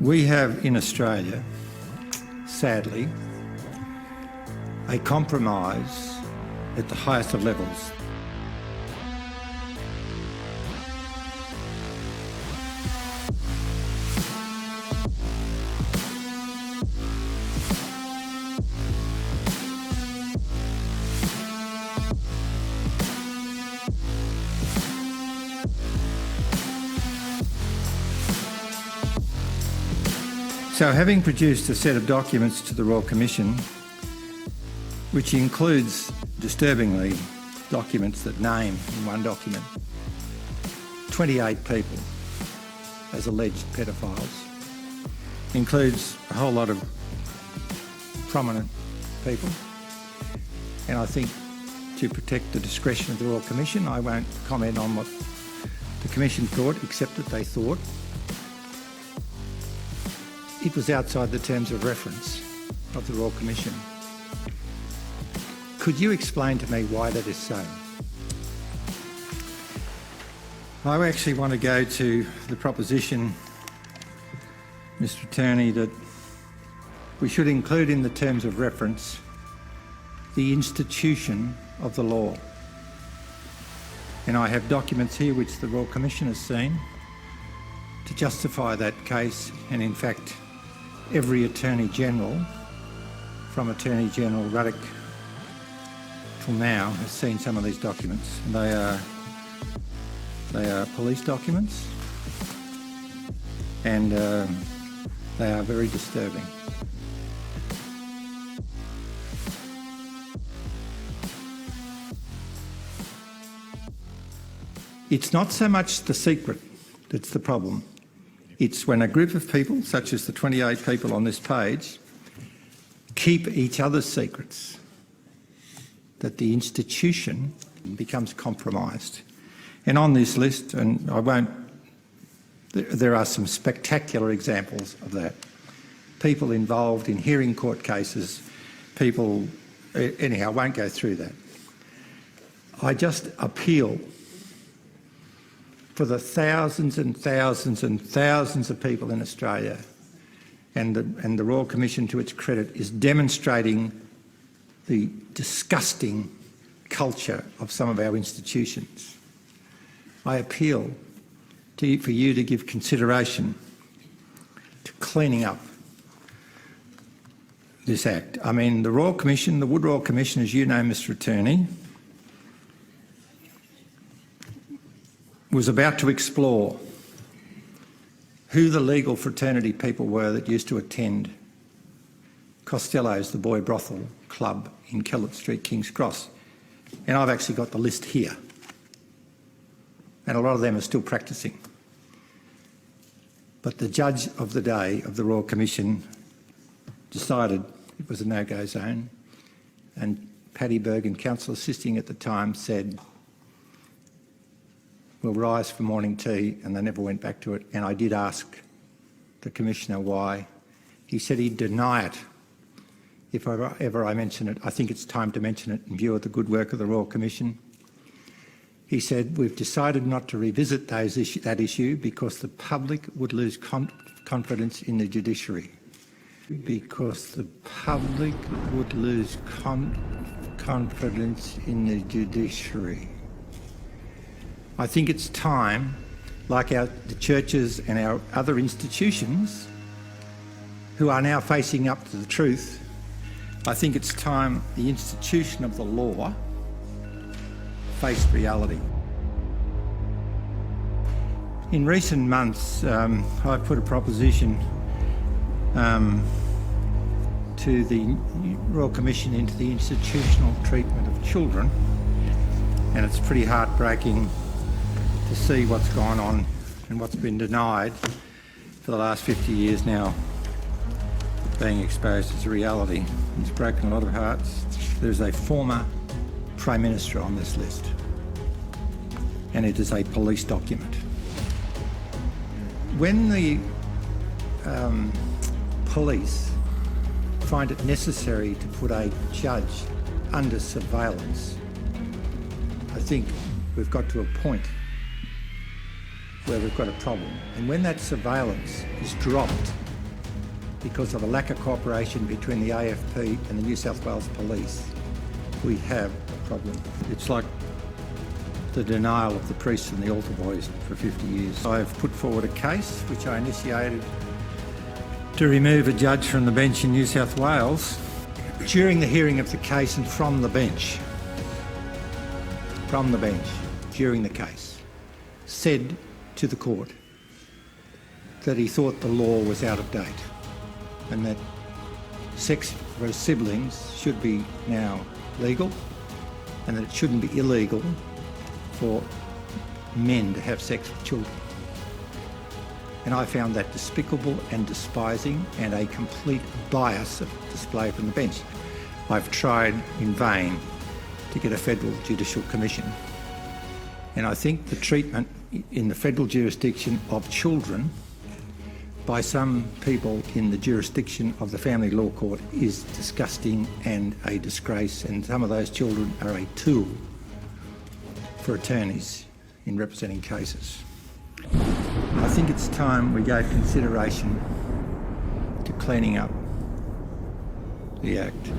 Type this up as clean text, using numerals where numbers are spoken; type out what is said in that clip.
We have in Australia, sadly, a compromise at the highest of levels. So, having produced a set of documents to the Royal Commission, which includes, disturbingly, documents that name in one document 28 people as alleged pedophiles, includes a whole lot of prominent people, and I think to protect the discretion of the Royal Commission, I won't comment on what the Commission thought, except that they thought it was outside the terms of reference of the Royal Commission. Could you explain to me why that is so? I actually want to go to the proposition, Mr. Attorney, that we should include in the terms of reference the institution of the law. And I have documents here which the Royal Commission has seen to justify that case, and in fact every Attorney-General, from Attorney-General Ruddock till now, has seen some of these documents. And they are police documents, and they are very disturbing. It's not so much the secret that's the problem. It's when a group of people, such as the 28 people on this page, keep each other's secrets, that the institution becomes compromised. And on this list, and I won't, there are some spectacular examples of that. People involved in hearing court cases, people, anyhow, I won't go through that. I just appeal for the thousands and thousands and thousands of people in Australia, and the Royal Commission, to its credit, is demonstrating the disgusting culture of some of our institutions. I appeal for you to give consideration to cleaning up this act. I mean, the Royal Commission, the Wood Royal Commission, as you know, Mr. Attorney, was about to explore who the legal fraternity people were that used to attend Costello's, the boy brothel club in Kellett Street, King's Cross. And I've actually got the list here. And a lot of them are still practising. But the judge of the day of the Royal Commission decided it was a no-go zone, and Paddy Bergen, counsel assisting at the time, said, "We'll rise for morning tea," and they never went back to it. And I did ask the Commissioner why. He said he'd deny it if ever I mention it. I think it's time to mention it in view of the good work of the Royal Commission. He said, "We've decided not to revisit that issue because the public would lose confidence in the judiciary." Because the public would lose confidence in the judiciary. I think it's time, like the churches and our other institutions who are now facing up to the truth, I think it's time the institution of the law faced reality. In recent months, I've put a proposition to the Royal Commission into the institutional treatment of children, and it's pretty heartbreaking to see what's gone on and what's been denied for the last 50 years now being exposed as a reality. It's broken a lot of hearts. There's a former Prime Minister on this list, and it is a police document. When the police find it necessary to put a judge under surveillance, I think we've got to a point where we've got a problem. And when that surveillance is dropped because of a lack of cooperation between the AFP and the New South Wales Police, we have a problem. It's like the denial of the priests and the altar boys for 50 years. I've put forward a case which I initiated to remove a judge from the bench in New South Wales. During the hearing of the case and from the bench, during the case, said to the court that he thought the law was out of date and that sex for siblings should be now legal and that it shouldn't be illegal for men to have sex with children. And I found that despicable and despising and a complete bias of display from the bench. I've tried in vain to get a federal judicial commission. And I think the treatment in the federal jurisdiction of children by some people in the jurisdiction of the Family Law Court is disgusting and a disgrace, and some of those children are a tool for attorneys in representing cases. I think it's time we gave consideration to cleaning up the Act.